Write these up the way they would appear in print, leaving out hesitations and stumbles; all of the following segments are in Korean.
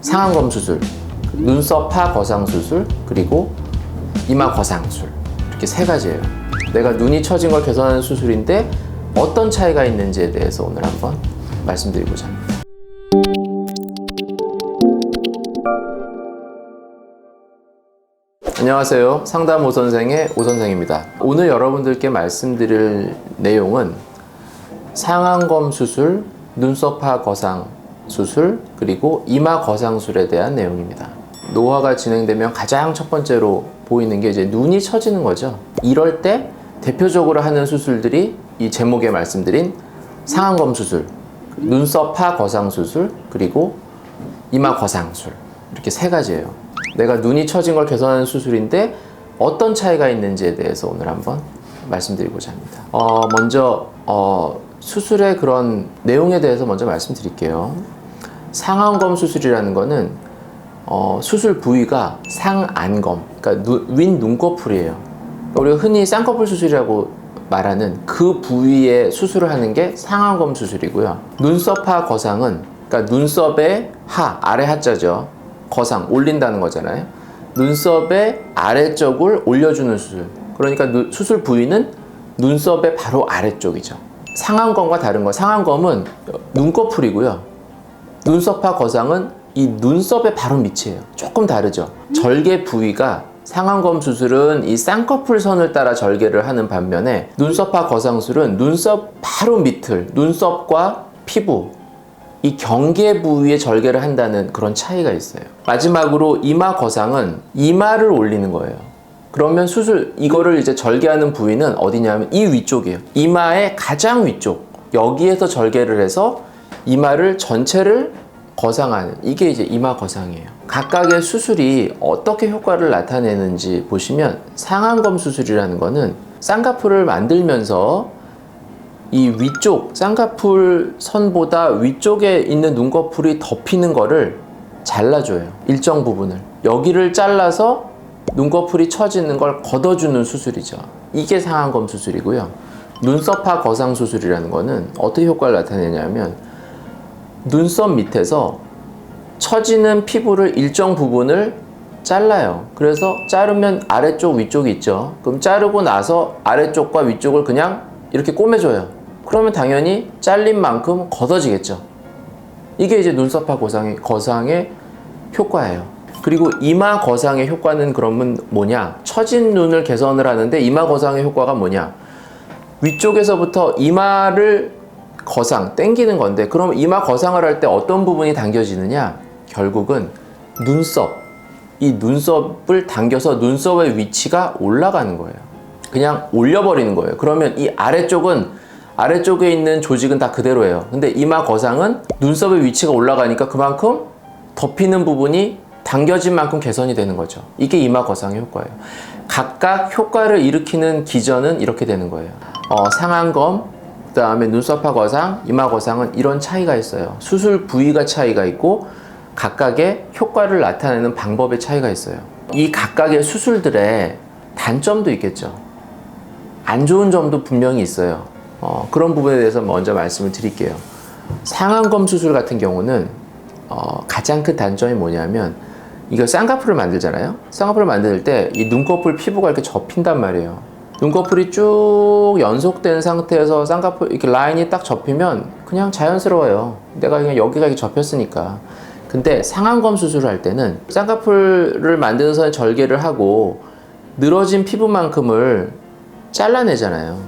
상안검 수술, 눈썹 파 거상 수술, 그리고 이마 거상술, 이렇게 세 가지예요. 내가 눈이 처진 걸 개선하는 수술인데 어떤 차이가 있는지에 대해서 오늘 한번 말씀드리고자 합니다. 안녕하세요. 상담 오선생의 오선생입니다. 오늘 여러분들께 말씀드릴 내용은 상안검 수술, 눈썹 파 거상 수술, 그리고 이마 거상술에 대한 내용입니다. 노화가 진행되면 가장 첫 번째로 보이는 게 이제 눈이 처지는 거죠. 이럴 때 대표적으로 하는 수술들이 이 제목에 말씀드린 상안검 수술, 눈썹 파 거상 수술, 그리고 이마 거상술, 이렇게 세 가지예요. 내가 눈이 처진 걸 개선하는 수술인데 어떤 차이가 있는지에 대해서 오늘 한번 말씀드리고자 합니다. 먼저 수술의 그런 내용에 대해서 먼저 말씀드릴게요. 상안검 수술이라는 거는 수술 부위가 상안검, 그러니까 윗 눈꺼풀이에요. 우리가 흔히 쌍꺼풀 수술이라고 말하는 그 부위에 수술을 하는 게 상안검 수술이고요. 눈썹 파 거상은, 그러니까 눈썹의 아래 하자죠. 거상, 올린다는 거잖아요. 눈썹의 아래쪽을 올려주는 수술. 그러니까 수술 부위는 눈썹의 바로 아래쪽이죠. 상안검과 다른 거, 상안검은 눈꺼풀이고요. 눈썹 파 거상은 이 눈썹의 바로 밑이에요. 조금 다르죠. 절개 부위가 상안검 수술은 이 쌍꺼풀 선을 따라 절개를 하는 반면에 눈썹 파 거상술은 눈썹 바로 밑을, 눈썹과 피부, 이 경계 부위에 절개를 한다는 그런 차이가 있어요. 마지막으로 이마 거상은 이마를 올리는 거예요. 그러면 이거를 이제 절개하는 부위는 어디냐면 이 위쪽이에요. 이마의 가장 위쪽, 여기에서 절개를 해서 이마를 전체를 거상하는, 이게 이제 이마 거상이에요. 각각의 수술이 어떻게 효과를 나타내는지 보시면 상안검 수술이라는 거는 쌍꺼풀을 만들면서 이 위쪽, 쌍꺼풀 선보다 위쪽에 있는 눈꺼풀이 덮이는 거를 잘라줘요. 일정 부분을. 여기를 잘라서 눈꺼풀이 처지는 걸 걷어주는 수술이죠. 이게 상안검 수술이고요. 눈썹 파 거상 수술이라는 거는 어떻게 효과를 나타내냐면 눈썹 밑에서 처지는 피부를 일정 부분을 잘라요. 그래서 자르면 아래쪽, 위쪽이 있죠. 그럼 자르고 나서 아래쪽과 위쪽을 그냥 이렇게 꼬매줘요. 그러면 당연히 잘린 만큼 걷어지겠죠. 이게 이제 눈썹 파 거상의 효과예요. 그리고 이마 거상의 효과는 그러면 뭐냐? 처진 눈을 개선을 하는데 이마 거상의 효과가 뭐냐? 위쪽에서부터 이마를 당기는 건데, 그럼 이마 거상을 할 때 어떤 부분이 당겨지느냐? 결국은 눈썹, 이 눈썹을 당겨서 눈썹의 위치가 올라가는 거예요. 그냥 올려버리는 거예요. 그러면 이 아래쪽에 있는 조직은 다 그대로예요. 근데 이마 거상은 눈썹의 위치가 올라가니까 그만큼 덮이는 부분이 당겨진 만큼 개선이 되는 거죠. 이게 이마 거상의 효과예요. 각각 효과를 일으키는 기전은 이렇게 되는 거예요. 상안검, 그 다음에 눈썹 파 거상, 이마 거상은 이런 차이가 있어요. 수술 부위가 차이가 있고 각각의 효과를 나타내는 방법의 차이가 있어요. 이 각각의 수술들의 단점도 있겠죠. 안 좋은 점도 분명히 있어요. 그런 부분에 대해서 먼저 말씀을 드릴게요. 상안검 수술 같은 경우는 가장 큰 단점이 뭐냐면, 이거 쌍꺼풀을 만들잖아요. 쌍꺼풀을 만들 때 이 눈꺼풀 피부가 이렇게 접힌단 말이에요. 눈꺼풀이 쭉 연속된 상태에서 쌍꺼풀 이렇게 라인이 딱 접히면 그냥 자연스러워요. 내가 그냥 여기가 이렇게 접혔으니까. 근데 상안검 수술을 할 때는 쌍꺼풀을 만드는 선에 절개를 하고 늘어진 피부만큼을 잘라내잖아요.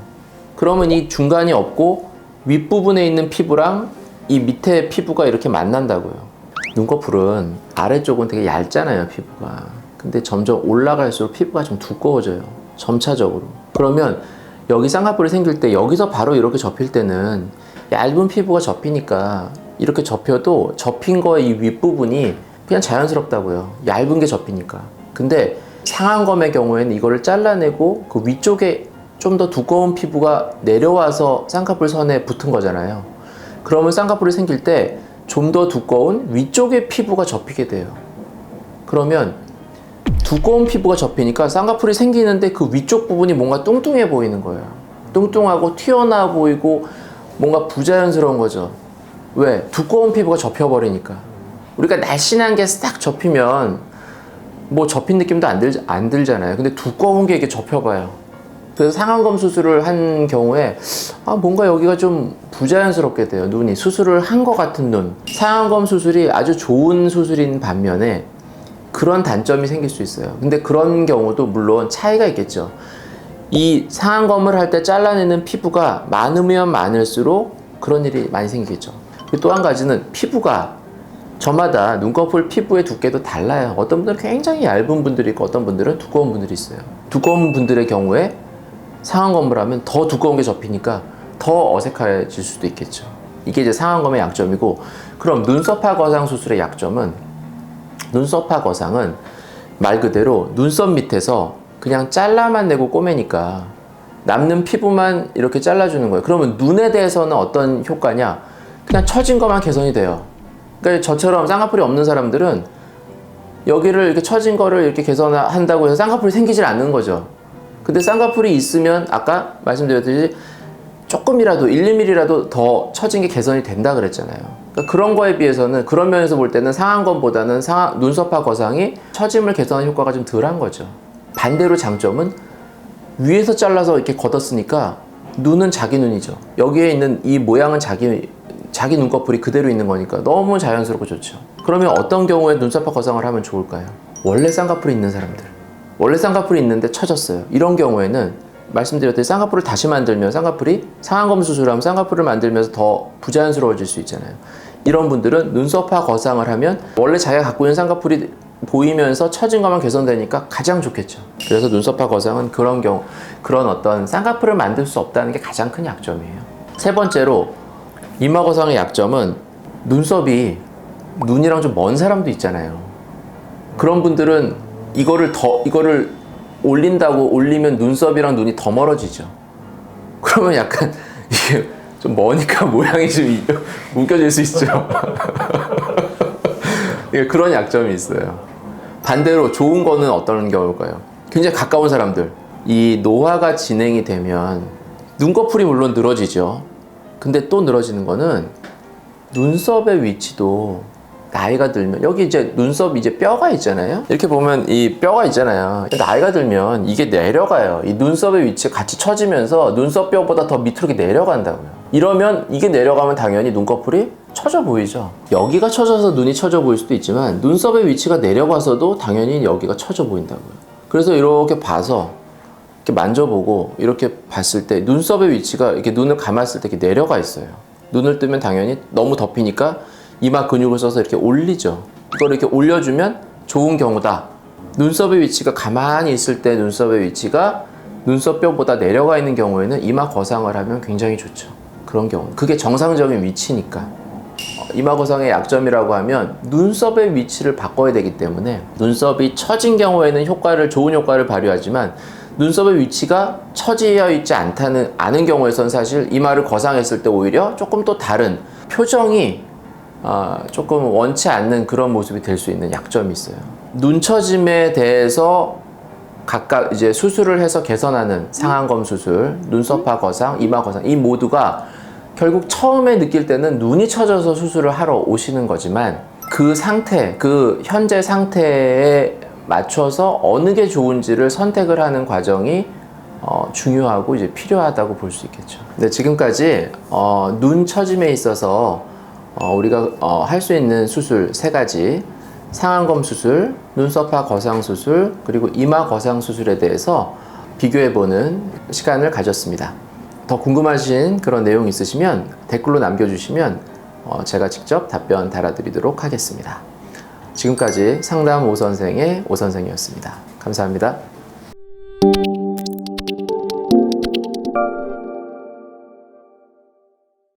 그러면 이 중간이 없고 윗부분에 있는 피부랑 이 밑에 피부가 이렇게 만난다고요. 눈꺼풀은 아래쪽은 되게 얇잖아요, 피부가. 근데 점점 올라갈수록 피부가 좀 두꺼워져요. 점차적으로. 그러면 여기 쌍꺼풀이 생길 때 여기서 바로 이렇게 접힐 때는 얇은 피부가 접히니까 이렇게 접혀도 접힌 거의 이 윗부분이 그냥 자연스럽다고요. 얇은 게 접히니까. 근데 상안검의 경우에는 이거를 잘라내고 그 위쪽에 좀 더 두꺼운 피부가 내려와서 쌍꺼풀 선에 붙은 거잖아요. 그러면 쌍꺼풀이 생길 때 좀 더 두꺼운 위쪽의 피부가 접히게 돼요. 그러면 두꺼운 피부가 접히니까 쌍꺼풀이 생기는데 그 위쪽 부분이 뭔가 뚱뚱해 보이는 거예요. 뚱뚱하고 튀어나와 보이고 뭔가 부자연스러운 거죠. 왜? 두꺼운 피부가 접혀버리니까. 우리가 날씬한 게 싹 접히면 뭐 접힌 느낌도 안 들잖아요. 근데 두꺼운 게 이렇게 접혀봐요. 그래서 상안검 수술을 한 경우에 뭔가 여기가 좀 부자연스럽게 돼요. 눈이 수술을 한 것 같은 눈. 상안검 수술이 아주 좋은 수술인 반면에 그런 단점이 생길 수 있어요. 근데 그런 경우도 물론 차이가 있겠죠. 이 상안검을 할 때 잘라내는 피부가 많으면 많을수록 그런 일이 많이 생기겠죠. 또 한 가지는 피부가 저마다 눈꺼풀 피부의 두께도 달라요. 어떤 분들은 굉장히 얇은 분들이 있고 어떤 분들은 두꺼운 분들이 있어요. 두꺼운 분들의 경우에 상안검을 하면 더 두꺼운 게 접히니까 더 어색해질 수도 있겠죠. 이게 이제 상안검의 약점이고, 그럼 눈썹화 거상 수술의 약점은, 눈썹화 거상은 말 그대로 눈썹 밑에서 그냥 잘라만 내고 꼬매니까 남는 피부만 이렇게 잘라주는 거예요. 그러면 눈에 대해서는 어떤 효과냐? 그냥 처진 것만 개선이 돼요. 그러니까 저처럼 쌍꺼풀이 없는 사람들은 여기를 이렇게 처진 거를 이렇게 개선한다고 해서 쌍꺼풀이 생기질 않는 거죠. 근데 쌍꺼풀이 있으면 아까 말씀드렸듯이 조금이라도 1~2mm라도 더 처진 게 개선이 된다 그랬잖아요. 그러니까 그런 거에 비해서는, 그런 면에서 볼 때는 상안검보다는 눈썹화 거상이 처짐을 개선하는 효과가 좀 덜한 거죠. 반대로 장점은 위에서 잘라서 이렇게 걷었으니까 눈은 자기 눈이죠. 여기에 있는 이 모양은 자기 눈꺼풀이 그대로 있는 거니까 너무 자연스럽고 좋죠. 그러면 어떤 경우에 눈썹화 거상을 하면 좋을까요? 원래 쌍꺼풀이 있는 사람들, 원래 쌍꺼풀이 있는데 처졌어요. 이런 경우에는 말씀드렸듯이 쌍꺼풀을 다시 만들면 쌍꺼풀이 상안검 수술하면 쌍꺼풀을 만들면서 더 부자연스러워질 수 있잖아요. 이런 분들은 눈썹화 거상을 하면 원래 자기가 갖고 있는 쌍꺼풀이 보이면서 처진 것만 개선되니까 가장 좋겠죠. 그래서 눈썹화 거상은 그런 어떤 쌍꺼풀을 만들 수 없다는 게 가장 큰 약점이에요. 세 번째로 이마 거상의 약점은, 눈썹이 눈이랑 좀 먼 사람도 있잖아요. 그런 분들은 이거를 올리면 눈썹이랑 눈이 더 멀어지죠. 그러면 약간 이게 좀 머니까 모양이 좀 웃겨질 수 있죠. 그런 약점이 있어요. 반대로 좋은 거는 어떤 경우일까요? 굉장히 가까운 사람들, 이 노화가 진행이 되면 눈꺼풀이 물론 늘어지죠. 근데 또 늘어지는 거는 눈썹의 위치도 나이가 들면, 여기 이제 눈썹 이제 뼈가 있잖아요. 이렇게 보면 이 뼈가 있잖아요. 나이가 들면 이게 내려가요. 이 눈썹의 위치가 같이 처지면서 눈썹 뼈보다 더 밑으로 이렇게 내려간다고요. 이러면 이게 내려가면 당연히 눈꺼풀이 처져 보이죠. 여기가 처져서 눈이 처져 보일 수도 있지만 눈썹의 위치가 내려가서도 당연히 여기가 처져 보인다고요. 그래서 이렇게 봐서 이렇게 만져보고 이렇게 봤을 때 눈썹의 위치가 이렇게 눈을 감았을 때 이렇게 내려가 있어요. 눈을 뜨면 당연히 너무 덮이니까 이마 근육을 써서 이렇게 올리죠. 이걸 이렇게 올려주면 좋은 경우다. 눈썹의 위치가 가만히 있을 때 눈썹의 위치가 눈썹 뼈보다 내려가 있는 경우에는 이마 거상을 하면 굉장히 좋죠. 그런 경우, 그게 정상적인 위치니까. 이마 거상의 약점이라고 하면 눈썹의 위치를 바꿔야 되기 때문에, 눈썹이 처진 경우에는 좋은 효과를 발휘하지만 눈썹의 위치가 처지어 있지 않은 경우에선 사실 이마를 거상했을 때 오히려 조금 또 다른 표정이 조금 원치 않는 그런 모습이 될 수 있는 약점이 있어요. 눈 처짐에 대해서 각각 이제 수술을 해서 개선하는 상안검 수술, 눈썹화 거상, 이마 거상, 이 모두가 결국 처음에 느낄 때는 눈이 처져서 수술을 하러 오시는 거지만 그 상태, 그 현재 상태에 맞춰서 어느 게 좋은지를 선택을 하는 과정이 중요하고 이제 필요하다고 볼 수 있겠죠. 근데 지금까지 눈 처짐에 있어서 우리가 할 수 있는 수술 3가지, 상안검 수술, 눈썹화 거상 수술, 그리고 이마 거상 수술에 대해서 비교해보는 시간을 가졌습니다. 더 궁금하신 그런 내용 있으시면 댓글로 남겨주시면 제가 직접 답변 달아드리도록 하겠습니다. 지금까지 상담 오선생의 오선생이었습니다. 감사합니다.